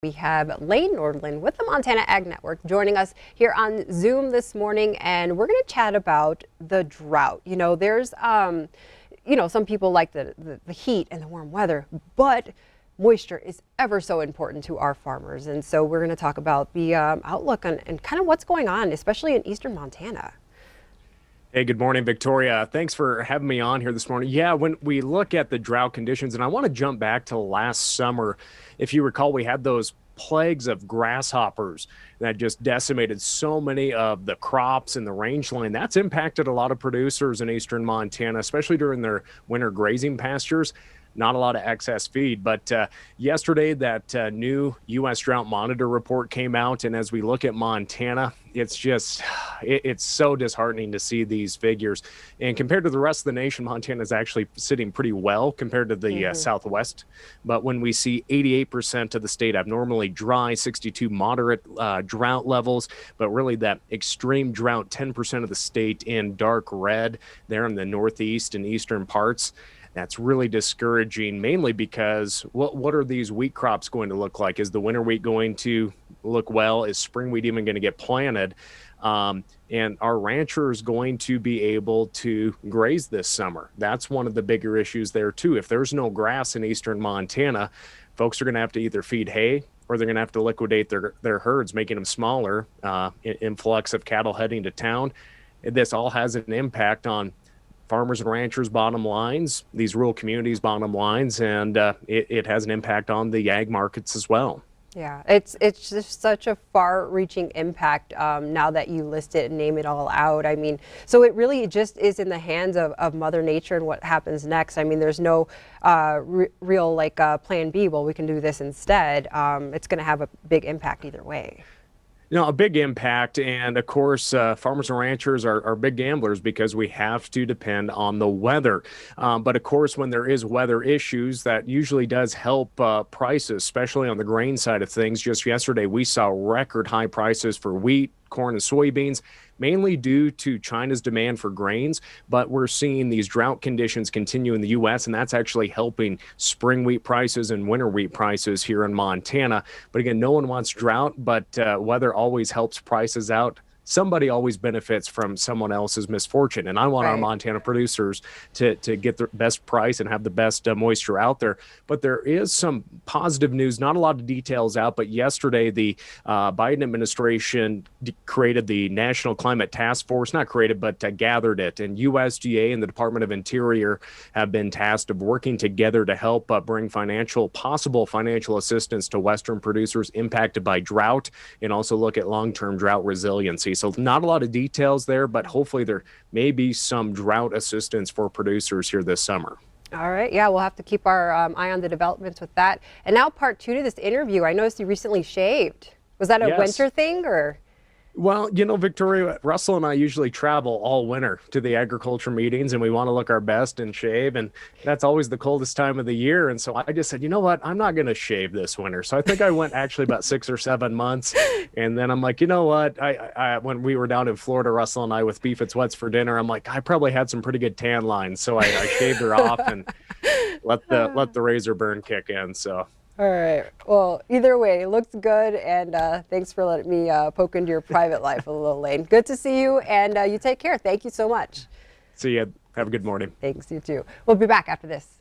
We have Lane Nordland with the Montana Ag Network joining us here on Zoom this morning, and we're going to chat about the drought. There's, some people like the heat and the warm weather, but moisture is ever so important to our farmers. And so we're going to talk about the outlook and kind of what's going on, especially in eastern Montana. Hey, good morning, Victoria. Thanks for having me on here this morning. Yeah, when we look at the drought conditions, and I want to jump back to last summer. If you recall, we had those plagues of grasshoppers that just decimated so many of the crops in the rangeland. That's impacted a lot of producers in eastern Montana, especially during their winter grazing pastures. Not a lot of excess feed, but yesterday that new U.S. Drought Monitor report came out, and as we look at Montana, it's so disheartening to see these figures. And compared to the rest of the nation, Montana is actually sitting pretty well compared to the Southwest. But when we see 88% of the state abnormally dry, 62 moderate drought levels, but really that extreme drought, 10% of the state in dark red there in the northeast and eastern parts. That's really discouraging, mainly because what are these wheat crops going to look like? Is the winter wheat going to look well? Is spring wheat even going to get planted? And are ranchers going to be able to graze this summer? That's one of the bigger issues there, too. If there's no grass in eastern Montana, folks are going to have to either feed hay or they're going to have to liquidate their herds, making them smaller, influx of cattle heading to town. This all has an impact on farmers and ranchers' bottom lines, these rural communities' bottom lines, and it has an impact on the ag markets as well. Yeah, it's just such a far-reaching impact now that you list it and name it all out. I mean, so it really just is in the hands of Mother Nature and what happens next. I mean, there's no real plan B. Well, we can do this instead. It's going to have a big impact either way. A big impact. And of course, farmers and ranchers are big gamblers because we have to depend on the weather. But of course, when there is weather issues, that usually does help prices, especially on the grain side of things. Just yesterday, we saw record high prices for wheat, corn, and soybeans, mainly due to China's demand for grains. But we're seeing these drought conditions continue in the U.S., and that's actually helping spring wheat prices and winter wheat prices here in Montana. But again, no one wants drought, but weather always helps prices out. Somebody always benefits from someone else's misfortune. And I want our Montana producers to get the best price and have the best moisture out there. But there is some positive news, not a lot of details out, but yesterday the Biden administration created the National Climate Task Force, not created, but gathered it. And USDA and the Department of Interior have been tasked of working together to help bring possible financial assistance to Western producers impacted by drought, and also look at long-term drought resiliency. So not a lot of details there, but hopefully there may be some drought assistance for producers here this summer. All right. Yeah, we'll have to keep our eye on the developments with that. And now part two to this interview. I noticed you recently shaved. Was that a winter thing or? Well, Victoria, Russell and I usually travel all winter to the agriculture meetings, and we want to look our best and shave. And that's always the coldest time of the year. And so I just said, you know what? I'm not going to shave this winter. So I think I went actually about 6 or 7 months. And then I'm like, you know what? I when we were down in Florida, Russell and I with beef and sweats for dinner, I'm like, I probably had some pretty good tan lines. So I shaved her off and let the razor burn kick in. So. All right. Well, either way, it looks good. And thanks for letting me poke into your private life a little, Lane. Good to see you. And you take care. Thank you so much. See you. Have a good morning. Thanks. You too. We'll be back after this.